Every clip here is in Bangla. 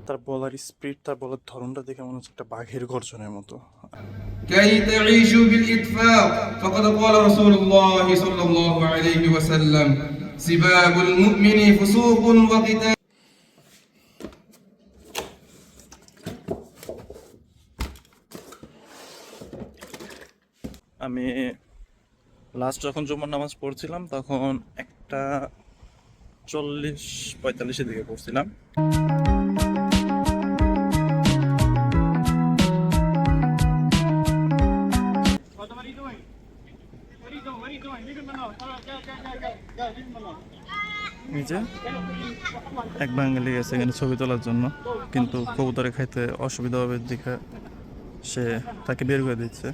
তার বলার স্পিড, তার বলার ধরনটা দেখে মনে হচ্ছে একটা বাঘের গর্জনের মতো। كي تعيشوا بالإتفاق فقد قال رسول الله صلى الله عليه وسلم سباب المؤمن فسوق وقتال. আমি লাস্ট যখন জুমার নামাজ পড়ছিলাম তখন 1:40-45 দিকে পড়ছিলাম। নিজে এক বাঙালি গেছে এখানে ছবি তোলার জন্য, কিন্তু কবুতরে খাইতে অসুবিধা হবে দেখে সে তাকে বের করে দিচ্ছে।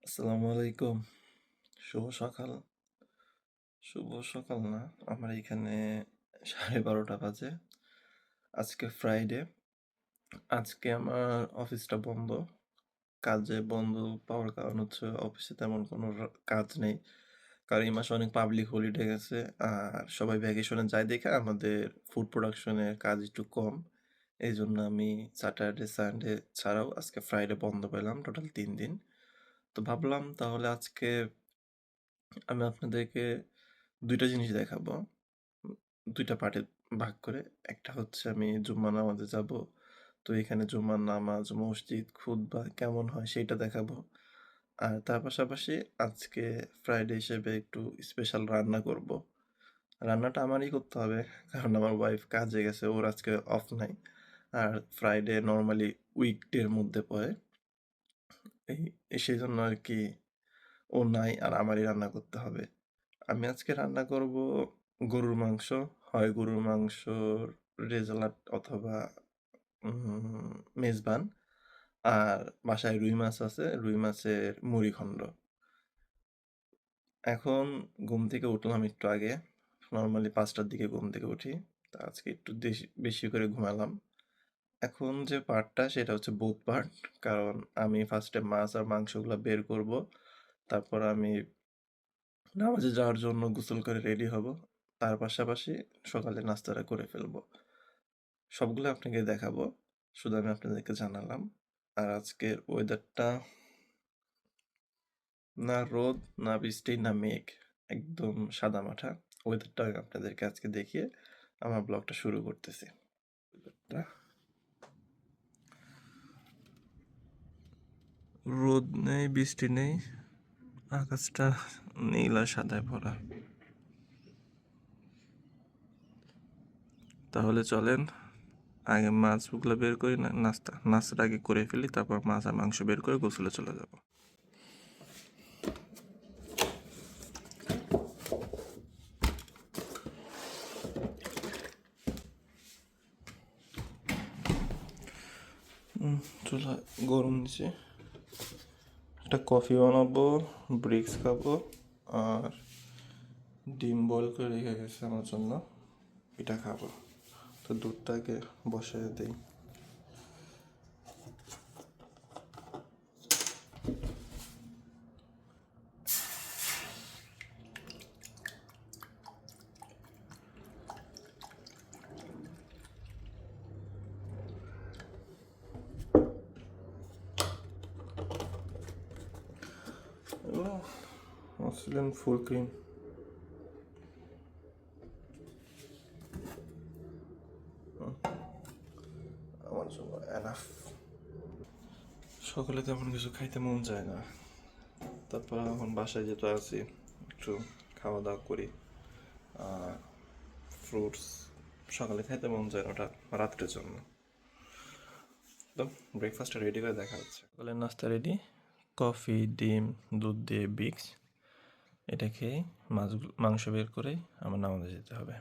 আসসালামু আলাইকুম, শুভ সকাল। শুভ সকাল না, আমার এখানে 12:30 বাজে। আজকে ফ্রাইডে, আজকে আমার অফিসটা বন্ধ। কাজে বন্ধ পাওয়ার কারণ হচ্ছে অফিসে তেমন কোনো কাজ নেই, কারণ এই মাসে অনেক পাবলিক হলিডে গেছে আর সবাই ভ্যাকেশনে যায় দেখে আমাদের ফুড প্রোডাকশনের কাজ একটু কম। এই জন্য আমি স্যাটারডে সানডে ছাড়াও আজকে ফ্রাইডে বন্ধ পেলাম, টোটাল 3 দিন। তো ভাবলাম তাহলে আজকে আমি আপনাদেরকে 2টা জিনিস দেখাবো, 2টা পার্টে ভাগ করে। একটা হচ্ছে আমি জুম্মা নামাজে যাব, তো এখানে জুম্মার নামাজ, মসজিদ, খুতবা কেমন হয় সেইটা দেখাবো। আর তার পাশাপাশি আজকে ফ্রাইডে হিসেবে একটু স্পেশাল রান্না করব। রান্নাটা আমারই করতে হবে, কারণ আমার ওয়াইফ কাজে গেছে, ওর আজকে অফ নাই। আর ফ্রাইডে নর্মালি উইকডের মধ্যে পড়ে, সেই জন্য আর কি ও নাই আর আমারই রান্না করতে হবে। আমি আজকে রান্না করব গরুর মাংস, হয় গরুর মাংসর রেজালাট অথবা মেজবান। আর বাসায় রুই মাছ আছে, রুই মাছের মুড়িঘণ্ট। এখন ঘুম থেকে উঠলাম একটু আগে, নর্মালি 5টার দিকে ঘুম থেকে উঠি, তা আজকে একটু বেশি করে ঘুমালাম। এখন যে পার্টটা সেটা হচ্ছে বোথ পার্ট, কারণ আমি ফার্স্টে মাছ আর মাংসগুলো বের করব, তারপর আমি নামাজে যাওয়ার জন্য গোসল করে রেডি হব, তার পাশাপাশি সকালে নাস্তাটা করে ফেলবো। সবগুলো আপনাকে দেখাবো, শুধু আমি আপনাদেরকে জানালাম। আর আজকের ওয়েদারটা না রোদ, না বৃষ্টি, না মেঘ, একদম সাদা মাঠা ওয়েদারটা আপনাদেরকে আজকে দেখিয়ে আমার ব্লগটা শুরু করতেছি। রোদ নেই, বৃষ্টি নেই, আকাশটা নীল আর সাদায় ভরা। তাহলে চলেন আগে মাছগুলো বের করি, না নাস্তাটা আগে করে ফেলি, তারপর মাছ আর মাংস বের করে গোসলে চলে যাব। চুলা গরম দিছে, একটা কফি বানাবো, ব্রেক্স খাবো, আর ডিম বয়েল করে রেখে গেছে আমার জন্য, এটা খাবো। তো দুধটাকে বসায় দিই। Australian full cream. আমার জন্য এনাফ। সকালে তেমন কিছু খাইতে মন যায় না, তারপর এখন বাসায় যেতে আছি, একটু খাওয়া দাওয়া করি। ফ্রুটস সকালে খাইতে মন যায় না, ওটা রাত্রের জন্য। তো ব্রেকফাস্টটা রেডি করে দেখা হচ্ছে। সকালের নাস্তা রেডি, কফি, ডিম, দুধ দিয়ে বিক্স, এটা খেয়ে মাংস বের করে আমার নামাজে যেতে হবে।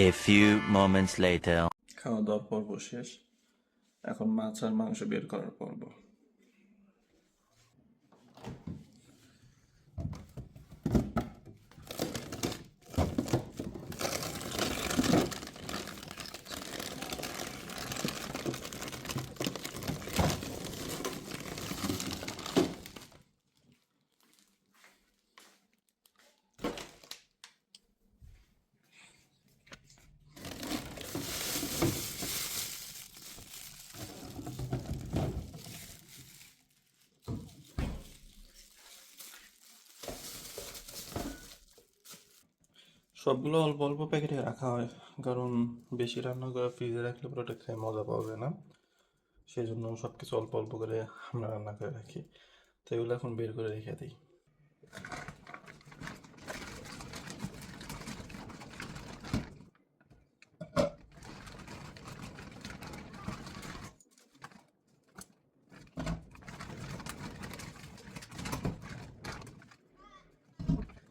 A few moments later. খাওয়া দাওয়ার পর্ব শেষ, এখন মাছ আর মাংস বের করার পর্ব। সবগুলো অল্প অল্প প্যাকেটে রাখা হয়, কারণ বেশি রান্না করে ফ্রিজে রাখলে পরে ওটা খেয়ে মজা পাওয়া যায় না। সেই জন্য সব কিছু অল্প অল্প করে আমরা রান্না করে রাখি। তো এগুলো এখন বের করে রেখে দিই।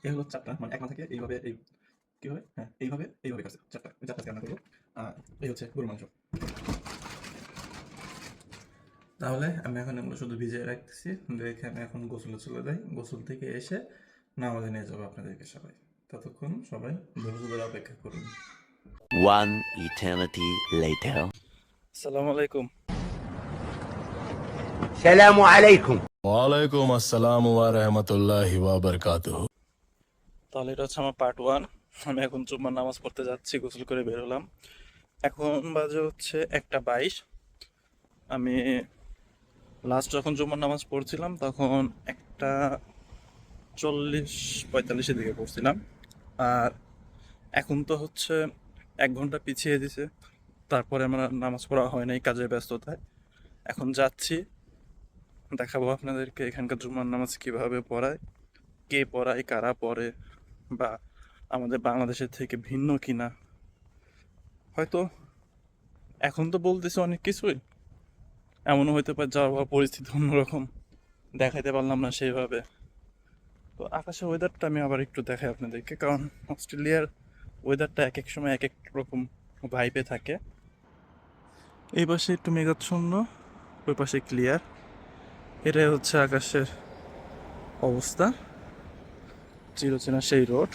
এই হলো চারটা, মানে এক মাথাকে এইভাবে এই কি হবে, হ্যাঁ এইভাবে কাছে চারটা, ওই চারটা রান্না করবো। আর এই হচ্ছে গরুর মাংস। তাহলে আমি এখন এগুলো শুধু ভিজিয়ে রাখতেছি, দেখে আমি এখন গোসলে চলে যাই। গোসল থেকে এসে নামাজে নিয়ে যাবো আপনাদেরকে সবাই। ততক্ষণ সবাই ধৈর্য ধরে অপেক্ষা করুন। One eternity later. আসসালামু আলাইকুম। السلام عليكم. ওয়ালাইকুম আসসালাম ওয়া রাহমাতুল্লাহি ওয়া বারাকাতুহু। তাহলে এটা হচ্ছে আমার পার্ট 1। আমি এখন জুম্মার নামাজ পড়তে যাচ্ছি, গোসল করে বের হলাম। এখন বাজে হচ্ছে 1:22। আমি লাস্ট যখন জুম্মার নামাজ পড়ছিলাম তখন 1:40-45 দিকে পড়ছিলাম। আর এখন তো হচ্ছে 1 ঘন্টা পিছিয়ে দিছে, তারপরে আমার আর নামাজ পড়া হয় নাই কাজের ব্যস্ততায়। এখন যাচ্ছি, দেখাবো আপনাদেরকে এখানকার জুম্মার নামাজ কিভাবে পড়ায়, কে পড়ায়, কারা পড়ে, বা আমাদের বাংলাদেশের থেকে ভিন্ন কিনা। হয়তো এখন তো বলতেছি অনেক কিছুই, এমনও হইতে পারে যাওয়ার পরিস্থিতি অন্যরকম, দেখাইতে পারলাম না সেইভাবে। তো আকাশের ওয়েদারটা আমি আবার একটু দেখাই আপনাদেরকে, কারণ অস্ট্রেলিয়ার ওয়েদারটা এক এক সময় এক এক রকম ভাইবে থাকে। এই পাশে একটু মেঘাচ্ছন্ন, ওই পাশে ক্লিয়ার। এটাই হচ্ছে আকাশের অবস্থা, চিরচেনা সেই রোড।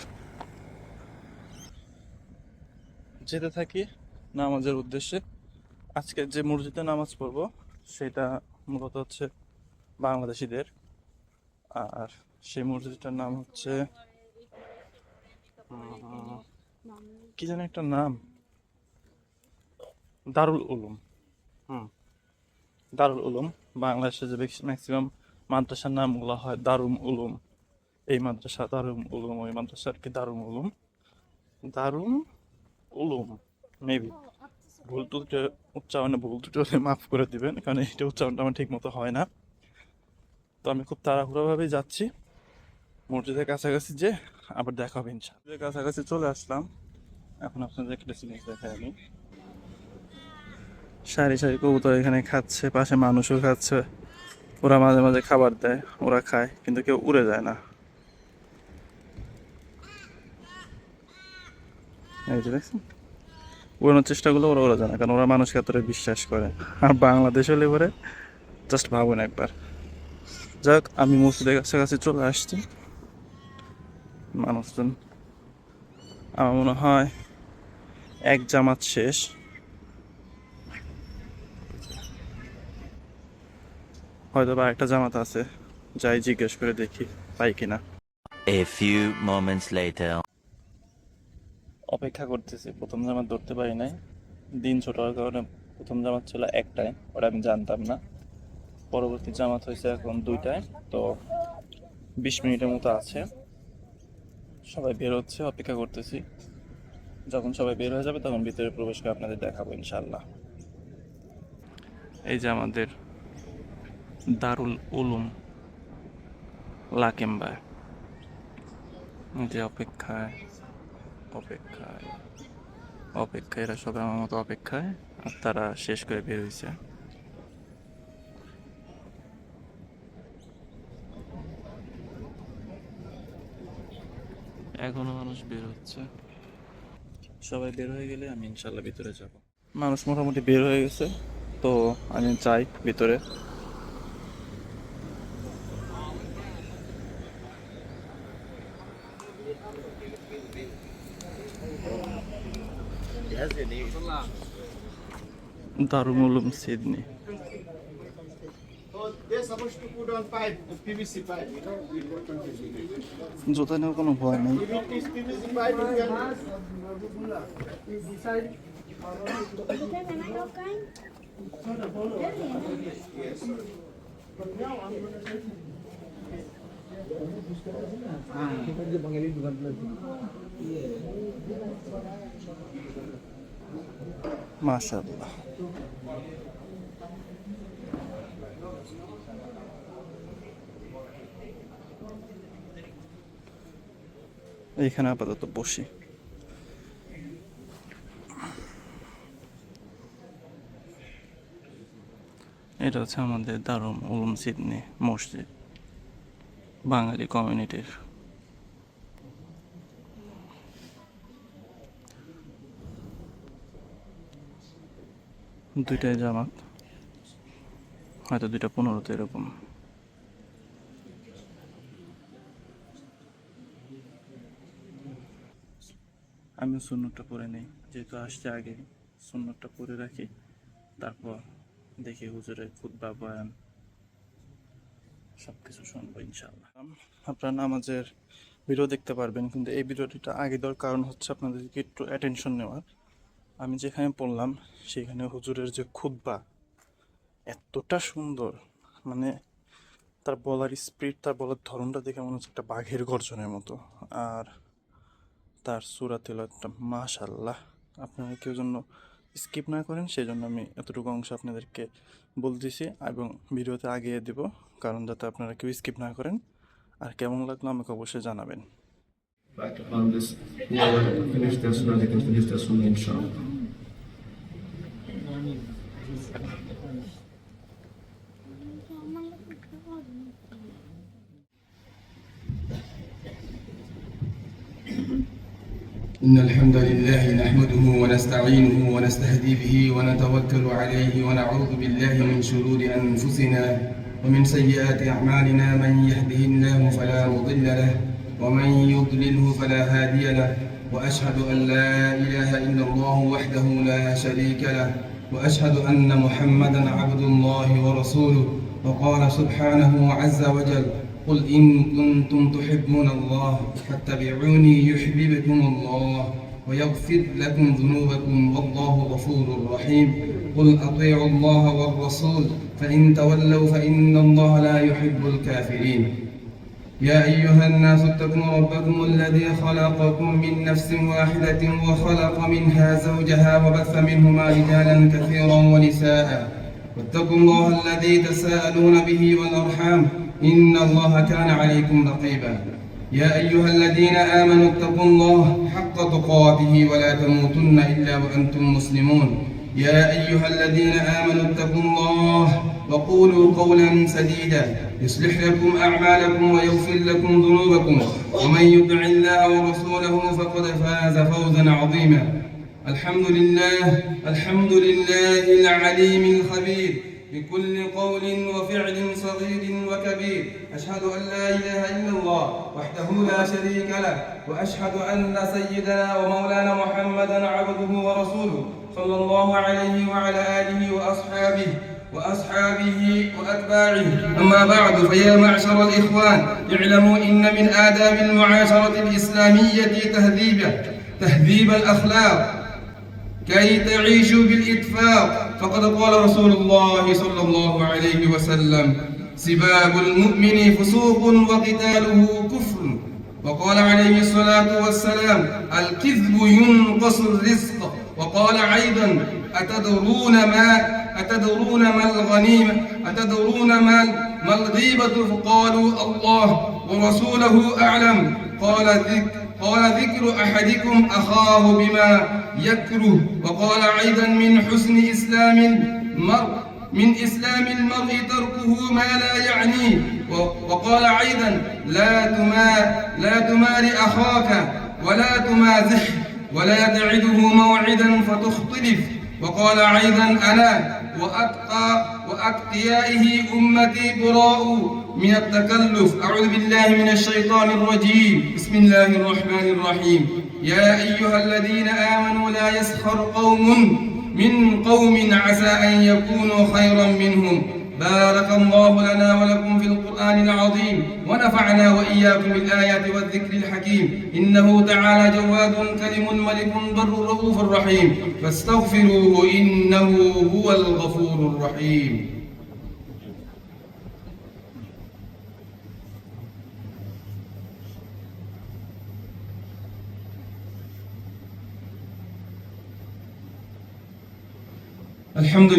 যেতে থাকি নামাজের উদ্দেশ্যে। আজকে যে মসজিদে নামাজ পড়বো সেটা মূলত হচ্ছে বাংলাদেশিদের। আর সেই মসজিদটার নাম হচ্ছে কি যেন একটা নাম, দারুল উলুম। দারুল উলুম। বাংলাদেশে যে ম্যাক্সিমাম মাদ্রাসার নামগুলো হয় দারুল উলুম, এই মাদ্রাসা দারুল উলুম, ওই মাদ্রাসা আর কি দারুল উলুম। দারুল উলুম মেবি, ভুল ত্রুটি উচ্চারণে ভুল ত্রুটি হলে মাফ করে দিবেন, কারণ এইটা উচ্চারণটা আমার ঠিক মতো হয় না। তো আমি খুব তাড়াহুড়োভাবেই যাচ্ছি। মসজিদের কাছাকাছি যে আবার দেখা হবে ইনশাআল্লাহ। কাছাকাছি চলে আসলাম, এখন আপনাদের একটা জিনিস দেখাই আমি। সারি সারি কবুতর এখানে খাচ্ছে, পাশে মানুষও খাচ্ছে। ওরা মাঝে মাঝে খাবার দেয়, ওরা খায়, কিন্তু কেউ উড়ে যায় না। এই যে দেখছেন, উড়ানোর চেষ্টা করলে ওরা উড়ে যায় না, কারণ ওরা মানুষকে এতটা বিশ্বাস করে। আর বাংলাদেশ হলে পরে জাস্ট ভাবুন একবার। যাই হোক, আমি মসজিদের কাছাকাছি চলে আসছি। মানুষজন আমার মনে হয় এক জামাত শেষ, হয়তো বা একটা জামাত আছে, যাই জিজ্ঞেস করে দেখি পাই কিনা। A few moments later. অপেক্ষা করতেছি, প্রথম জামাত ধরতে পারি নাই, দিন ছোট হওয়ার কারণে। প্রথম জামাত ছিল 1টায়, ওটা আমি জানতাম না। পরবর্তী জামাত হয়েছে এখন 2টায়। তো 20 মিনিটের মতো আছে, সবাই বের হচ্ছে, অপেক্ষা করতেছি। যখন সবাই বের হয়ে যাবে তখন ভিতরে প্রবেশ করে আপনাদের দেখাবো ইনশাল্লাহ। এই যে আমাদের দারুল উলুম লাকেম্বায়, যে অপেক্ষায় অপেক্ষায় অপেক্ষায়, এরা সবাই আমার মতো অপেক্ষায়, আর তারা শেষ করে বের হয়েছে। এখনো মানুষ বের হচ্ছে, সবাই বের হয়ে গেলে আমি ইনশাল্লাহ ভিতরে যাব। মানুষ মোটামুটি বের হয়ে গেছে, তো আমি চাই ভিতরে। Darul Uloom Sydney. They're supposed to put on pipe, the PVC pipe, you know, we put on PVC. জুতা নিয়েও কোনো ভয় নেই। If it is PVC pipe, you can মাশাআল্লাহ। এইখানে আপাতত বসি। এটা হচ্ছে আমাদের দারুল উলুম সিডনি মসজিদ, বাঙালি কমিউনিটির। দুইটাই জামাত, হয়তো 2:15 এরকম। আমি সুন্নতটা পরে নেই, যেহেতু আসছে আগে সুন্নতটা পরে রাখি, তারপর দেখি হুজুরের খুতবা বয়ান সব কিছু শুনবো ইনশাআল্লাহ। আপনারা নামাজের ভিডিও দেখতে পারবেন, কিন্তু এই ভিডিওটা আগে দেওয়ার কারণ হচ্ছে আপনাদেরকে একটু অ্যাটেনশন নেওয়ার। আমি যেখানে পড়লাম সেখানে হুজুরের যে খুতবা এতটা সুন্দর, মানে তার বলার স্পিড, তার বলার ধরনটা দেখে মনে হচ্ছে একটা বাঘের গর্জনের মতো। আর তার সূরা তিলাওয়াতটা মাশাআল্লাহ, আপনারা কেউ জন্য স্কিপ না করেন সেই জন্য আমি এতটুকু অংশ আপনাদেরকে বলতেছি এবং ভিডিওতে আগিয়ে দেব, কারণ যাতে আপনারা কেউ স্কিপ না করেন। আর কেমন লাগলো আমাকে অবশ্যই জানাবেন। Back upon this, whoever finish their sunnah, they can finish their sunnah, inshallah. إن الحمد لله نحمده ونستعينه ونستهدي به ونتوكل عليه ونعوذ بالله من شرور أنفسنا ومن سيئات أعمالنا. من يهده الله فلا مضل له ومن يضلله فلا هادي له. وأشهد أن لا إله إلا الله وحده لا شريك له وأشهد أن محمدا عبد الله ورسوله. وقال سبحانه عز وجل: قل إن كنتم تحبون الله فاتبعوني يحببكم الله ويغفر لكم ذنوبكم والله غفور رحيم. قل أطيعوا الله والرسول فإن تولوا فإن الله لا يحب الكافرين. يا أيها الناس اتقوا ربكم الذي خلقكم من نفس واحدة وخلق منها زوجها وبث منهما رجالا كثيرا ونساء واتقوا الله الذي تساءلون به والأرحام إن الله كان عليكم رقيبا. يا أيها الذين آمنوا اتقوا الله حق تقاته ولا تموتن إلا وأنتم مسلمون. يا أيها الذين آمنوا اتقوا الله وقولوا قولا سديدا يصلح لكم أعمالكم ويغفر لكم ذنوبكم ومن يطع الله ورسوله فقد فاز فوزا عظيما. الحمد لله العليم الخبير بكل قول وفعل صغير وكبير. أشهد أن لا إله إلا الله وحده لا شريك له وأشهد أن سيدنا ومولانا محمدا عبده ورسوله صلى الله عليه وعلى آله وأصحابه وأتباعه. أما بعد، فيا معشر الإخوان، اعلموا إن من آداب المعاشرة الإسلامية تهذيب الأخلاق كي تعيشوا بالإتفاق. فقد قال رسول الله صلى الله عليه وسلم: سباب المؤمن فسوق وقتاله كفر. وقال عليه الصلاة والسلام: الكذب ينقص الرزق. وقال أيضا: أتدرون ما الغنيمة؟ أتدرون ما الغيبة؟ فقالوا: الله ورسوله أعلم. قال ذكر أحدكم أخاه بما يكره. وقال أيضا: من حسن إسلام المرء تركه ما لا يعنيه. وقال أيضا: لا تمار أخاك ولا تمازحه ولا تعده موعدا فتختلف. وقال أيضا أنا وأتقيائه أمتي براء من التكلف. أعوذ بالله من الشيطان الرجيم. بسم الله الرحمن الرحيم. يا أيها الذين آمنوا لا يسخر قوم من قوم عسى أن يكونوا خيرا منهم. بارك الله لنا ولكم في القرآن العظيم ونفعنا وإياكم بالآيات والذكر الحكيم. إنه تعالى جواد كريم ملك بر رؤوف رحيم، فاستغفروه إنه هو الغفور الرحيم. الحمد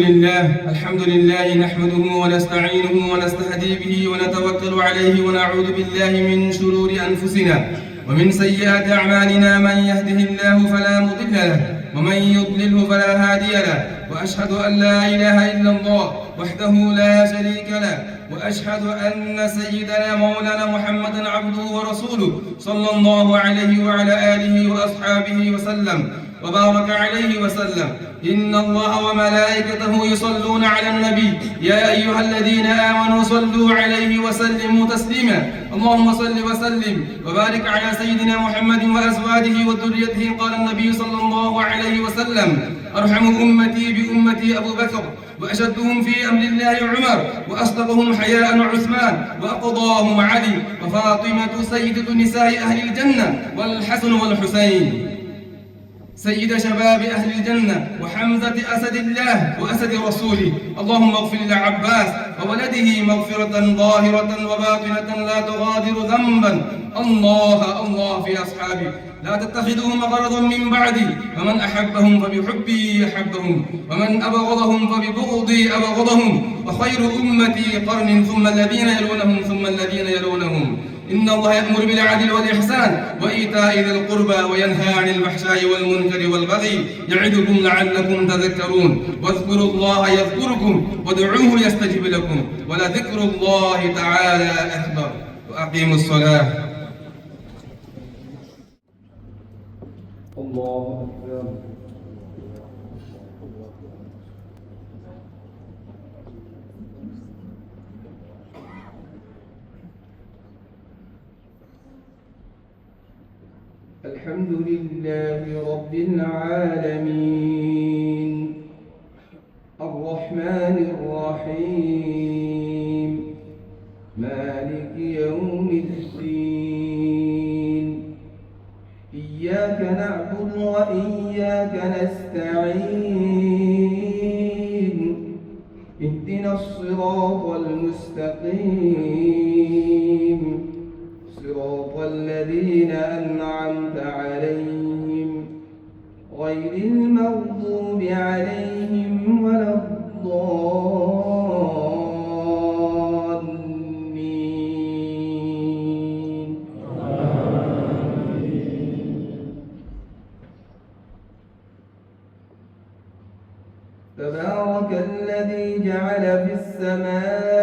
لله نحمده ونستعينه ونستهدي به ونتوكل عليه ونعوذ بالله من شرور أنفسنا ومن سيئات أعمالنا. من يهده الله فلا مضل له ومن يضلله فلا هادي له. وأشهد أن لا إله إلا الله وحده لا شريك له، وأشهد أن سيدنا مولانا محمدا عبده ورسوله صلى الله عليه وعلى آله وأصحابه وسلم وبارك عليه وسلم. إن الله وملائكته يصلون على النبي يا أيها الذين آمنوا صلوا عليه وسلموا تسليما. اللهم صل وسلم وبارك على سيدنا محمد وأزواجه وذريته. قال النبي صلى الله عليه وسلم أرحم أمتي بأمتي أبو بكر، وأشدهم في أمر الله عمر، وأصدقهم حياء عثمان، وأقضاهم علي، وفاطمة سيدة نساء أهل الجنة، والحسن والحسين سيد شباب أهل الجنة، وحمزة أسد الله وأسد رسوله. اللهم اغفر لعباس وولده مغفرة ظاهرة وباطنة لا تغادر ذنبا. الله في أصحابي لا تتخذهم غرضا من بعدي، فمن أحبهم فبحبي أحبهم، ومن أبغضهم فببغضي أبغضهم. وخير أمتي قرن ثم الذين يلونهم ثم الذين يلونهم. إن الله يأمر بالعدل والإحسان وإيتاء ذي القربى وينهى عن الفحشاء والمنكر والبغي يعظكم لعلكم تذكرون. واذكروا الله يذكركم وادعوه يستجب لكم ولذكر الله تعالى أكبر. وأقيموا الصلاة. الله أكبر. الحمد لله رب العالمين الرحمن الرحيم مالك يوم الدين. إياك نعبد وإياك نستعين. اهدنا الصراط المستقيم صراط الذين أنعمت عليهم غير المغضوب عليهم ولا الضالين. تبارك الذي جعل في السماء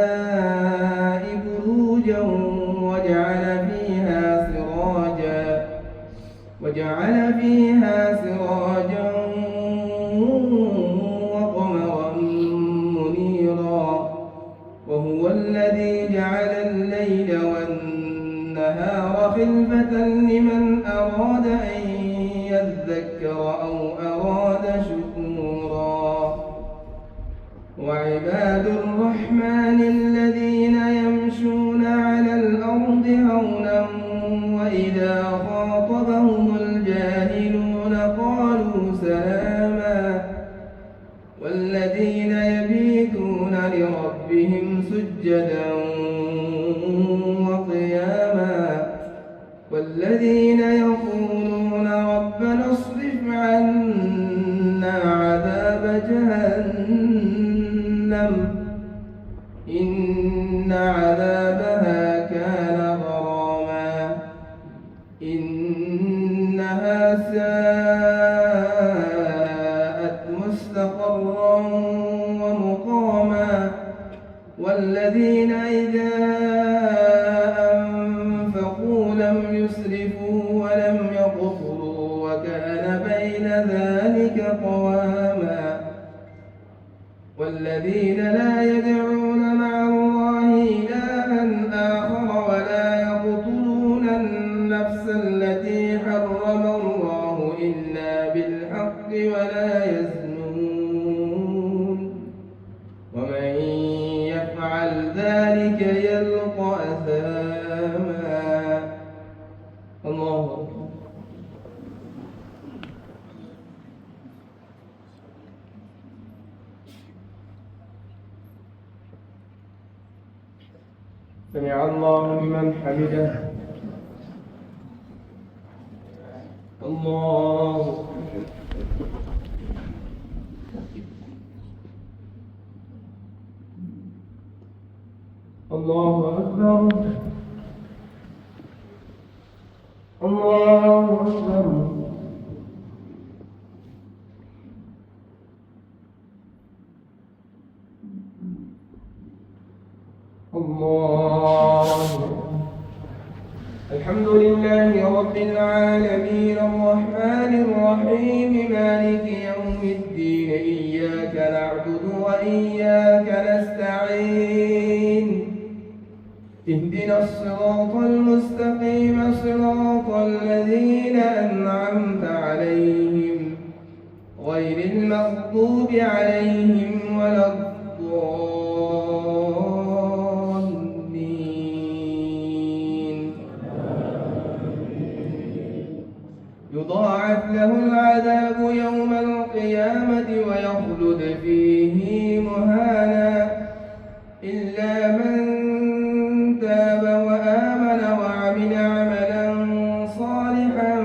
بروجا وجعل فيها سراجا وقمرا منيرا. وهو الذي جعل الليل والنهار خلفة لمن أراد أن يذكر أو أراد شكورا. وعباد الرحمن الذين يمشون على الأرض هونا وإذا خاطبهم الجاهلون قالوا سلاما. والذين يبيتون لربهم سجدا وقياما. والذين يقولون ربنا اصرف عنا عذاب جهنم إن عذابها كان غراما. إنها ساءت مستقرا ومقاما. والذين إذا أنفقوا لم يسرفوا ولم يقتروا وكان ذلك قواما والذين لا يدعون مع الله إلها آخر ولا يقتلون النفس التي حرم الله إلا بالحق ولا يزنون ومن يفعل ذلك يلقى أثاما. الله أكبر. سمع الله لمن حمده. الله الله أكبر. الله أكبر. الله. الحمد لله رب العالمين الرحمن الرحيم مالك يوم الدين إياك نعبد وإياك نستعين اهدنا الصراط المستقيم صراط الذين أنعمت عليهم غير المغضوب عليهم ولا الضالين. يضاعف له العذاب يوم القيامة ويخلد فيه مهانا إلا من تاب وآمن وعمل عملا صالحا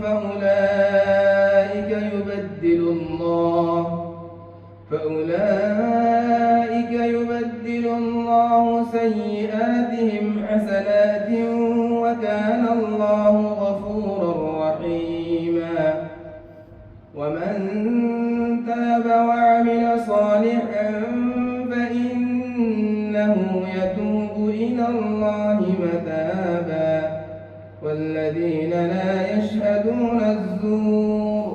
فأولئك يبدل الله سيئاتهم حسنات وكان الله غفورا رحيما. ومن تاب وعمل صالحا فإنه يتوب إلى الله متابا. والذين لا يشهدون الزور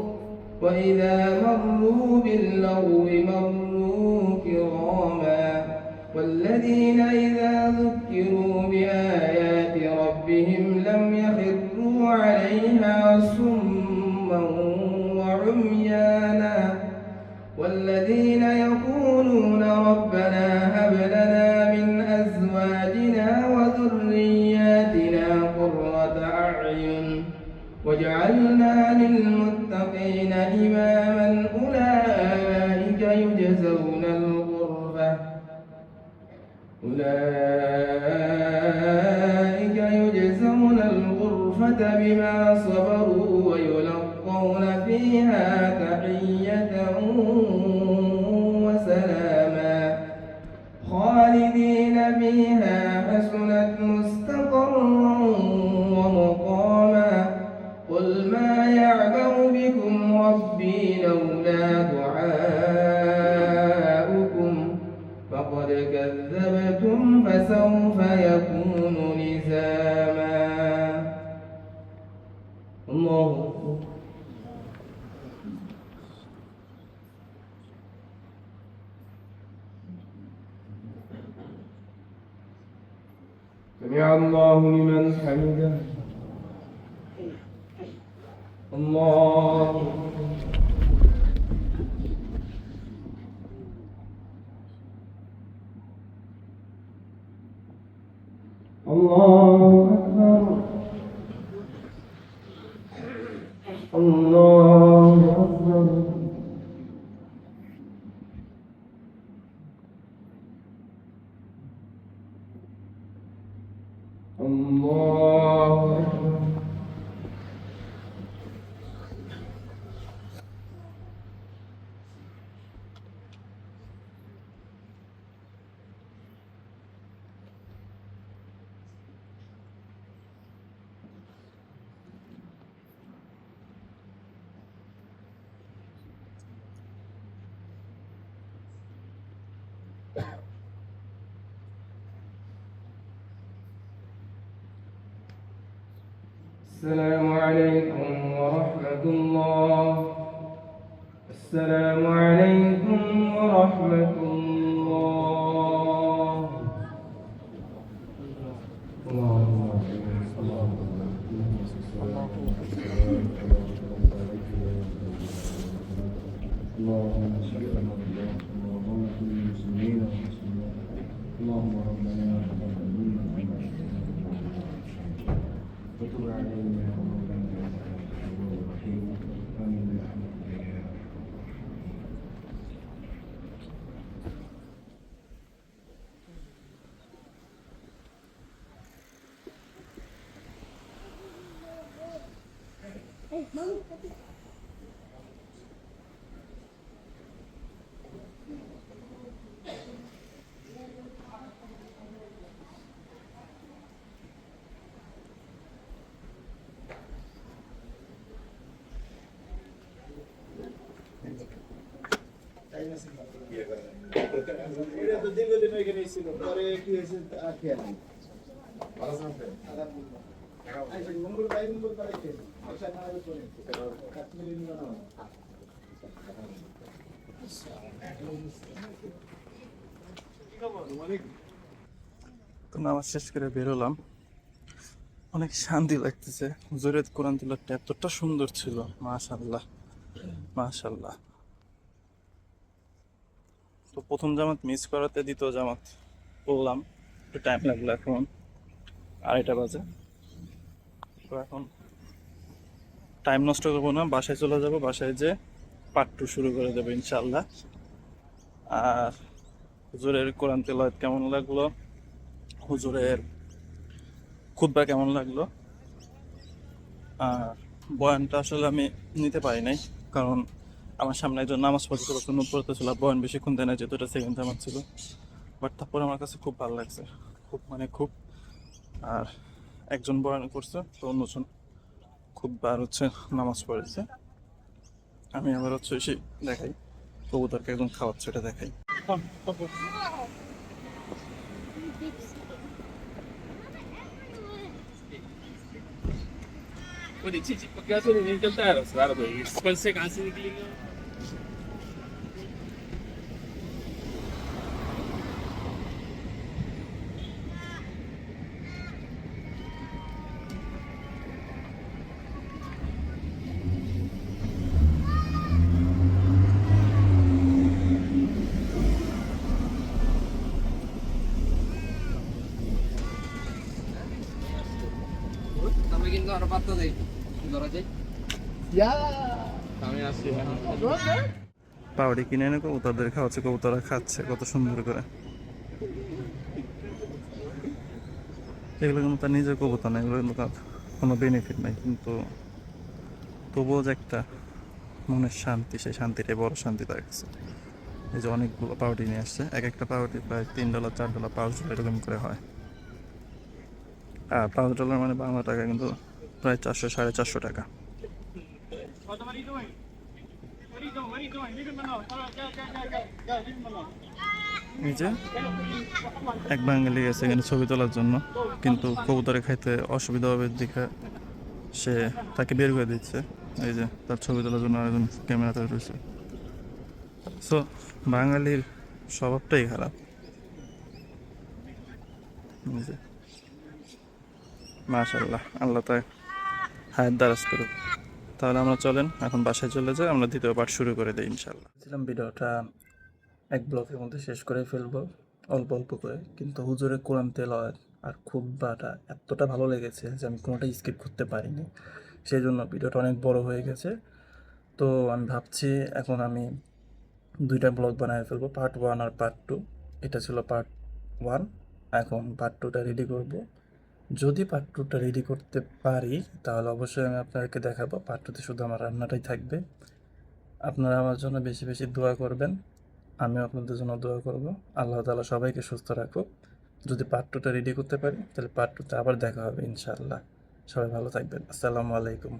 وإذا مروا باللغو مروا كراما. والذين إذا ذكروا بآيات ربهم لم يخروا عليها صما وعميانا. والذين يقولون ربنا هب لنا من أزواجنا وذرياتنا قرة أعين واجعلنا للمتقين إماما. أولئك يجزون الغرفة بما صبروا ويلقون فيها تحية وسلاما خالدين فيها حسنت مستقرا ومقاما. قل ما يعبأ بكم ربي لولا دعاؤكم فقد كذبتم فسوف يكون لزاما. الله سمع الله لمن حمده. الله الله أكبر. الله أكبر. الله أكبر. السلام عليكم ورحمة الله السلام عليكم ورحمة الله. اللهم صل على المسلمين والمسلمات. اللهم ربنا تقبل منا وتب علينا يا مولانا انك انت التواب الرحيم. امين برحمتك يا رب. এটা তো দীর্ঘদিন ওইখানে ছিল, পরে কি হয়েছে আর খেয়াল নেই। মঙ্গল ভাই মঙ্গল করে খেয়েছে, আশা না হলে করে কাশ্মীরি নিয়ে না। তো নামাজ শেষ করে বেরোলাম, অনেক শান্তি লাগতেছে। হুজুরের কোরআন তিলাওয়াতটা এতটা সুন্দর ছিল, মাশাআল্লাহ মাশাআল্লাহ। তো প্রথম জামাত মিস করাতে দ্বিতীয় জামাত পড়লাম, একটু টাইম লাগলো। এখন 2:30 বাজে। তো এখন টাইম নষ্ট করবো না, বাসায় চলে যাব। বাসায় যে পার্ট 2 শুরু করে দেবো ইনশাআল্লাহ। আর হুজুরের কোরআন তেলাওয়াত কেমন লাগলো, হুজুরের খুতবা কেমন লাগলো, আর বয়ানটা আসলে আমি নিতে পারি নাই, কারণ আমার সামনে একজন নামাজ পড়তেছিল, সুন্নত পড়তেছিল, আর বয়ান বেশিক্ষণ দেয় না, যেহেতু এটা সেকেন্ড জামাত ছিল। বাট তারপর আমার কাছে খুব ভালো লাগছে, খুব মানে খুব। আর একজন বয়ান করছে, তো অন্যজন খুতবা আর হচ্ছে নামাজ পড়েছে। আমি আবার হচ্ছে এসে দেখাই কবুতরকে একদম খাওয়াচ্ছে, এটা দেখাই। Porque adesso in Inghilterra guarda, qualsiasi casa di clima. আমি কিন্তু আরো পাত্তা দেই ধরা যাই। আমি আসছি। পাউডি কিনে এনে কবুতরদের খাওয়াচ্ছে, কবুতররা খাচ্ছে কত সুন্দর করে। এগুলো কিন্তু তার নিজের কবুতর না, এগুলো কিন্তু তার কোনো বেনিফিট নাই, কিন্তু তবুও যে একটা মনের শান্তি, সেই শান্তিটাই বড় শান্তি তার কাছে। এই যে অনেকগুলো পাউডি নিয়ে আসছে, এক একটা পাউডি প্রায় $3 $4 পাউচ এরকম করে হয়। আর $5 মানে বাংলা টাকা কিন্তু প্রায় 400 450 টাকা। এই যে এক বাঙালি গেছে এখানে ছবি তোলার জন্য, কিন্তু কবুতরে খাইতে অসুবিধা হবে দেখে সে তাকে বের করে দিচ্ছে। এই যে তার ছবি তোলার জন্য আরেকজন ক্যামেরাতে রয়েছে। সো বাঙালির স্বভাবটাই খারাপ। মাশাআল্লাহ, আল্লাহ তাই হায়াত দারাজ করুক। তাহলে আমরা চলেন এখন বাসায় চলে যাই, আমরা দ্বিতীয় পার্ট শুরু করে দিই ইনশাআল্লাহ। ভিডিওটা এক ব্লকের মধ্যে শেষ করে ফেলবো অল্প অল্প করে, কিন্তু হুজুরের কোরআন তেলাওয়াত আর খুতবাটা এতটা ভালো লেগেছে যে আমি কোনোটাই স্কিপ করতে পারিনি, সেই জন্য ভিডিওটা অনেক বড় হয়ে গেছে। তো আমি ভাবছি এখন আমি 2টা ব্লগ বানিয়ে ফেলবো, পার্ট 1 আর পার্ট 2। এটা ছিল পার্ট 1, এখন পার্ট 2টা রেডি করব। যদি পার্ট 2টা রেডি করতে পারি তাহলে অবশ্যই আমি আপনাদেরকে দেখাবো। পার্ট 2তে শুধু আমার রান্নাটাই থাকবে। আপনারা আমার জন্য বেশি বেশি দোয়া করবেন, আমিও আপনাদের জন্য দোয়া করব। আল্লাহ তাআলা সবাইকে সুস্থ রাখুক। যদি পার্ট 2টা রেডি করতে পারি তাহলে পার্ট 2তে আবার দেখা হবে ইনশাআল্লাহ। সবাই ভালো থাকবেন। আসসালামু আলাইকুম।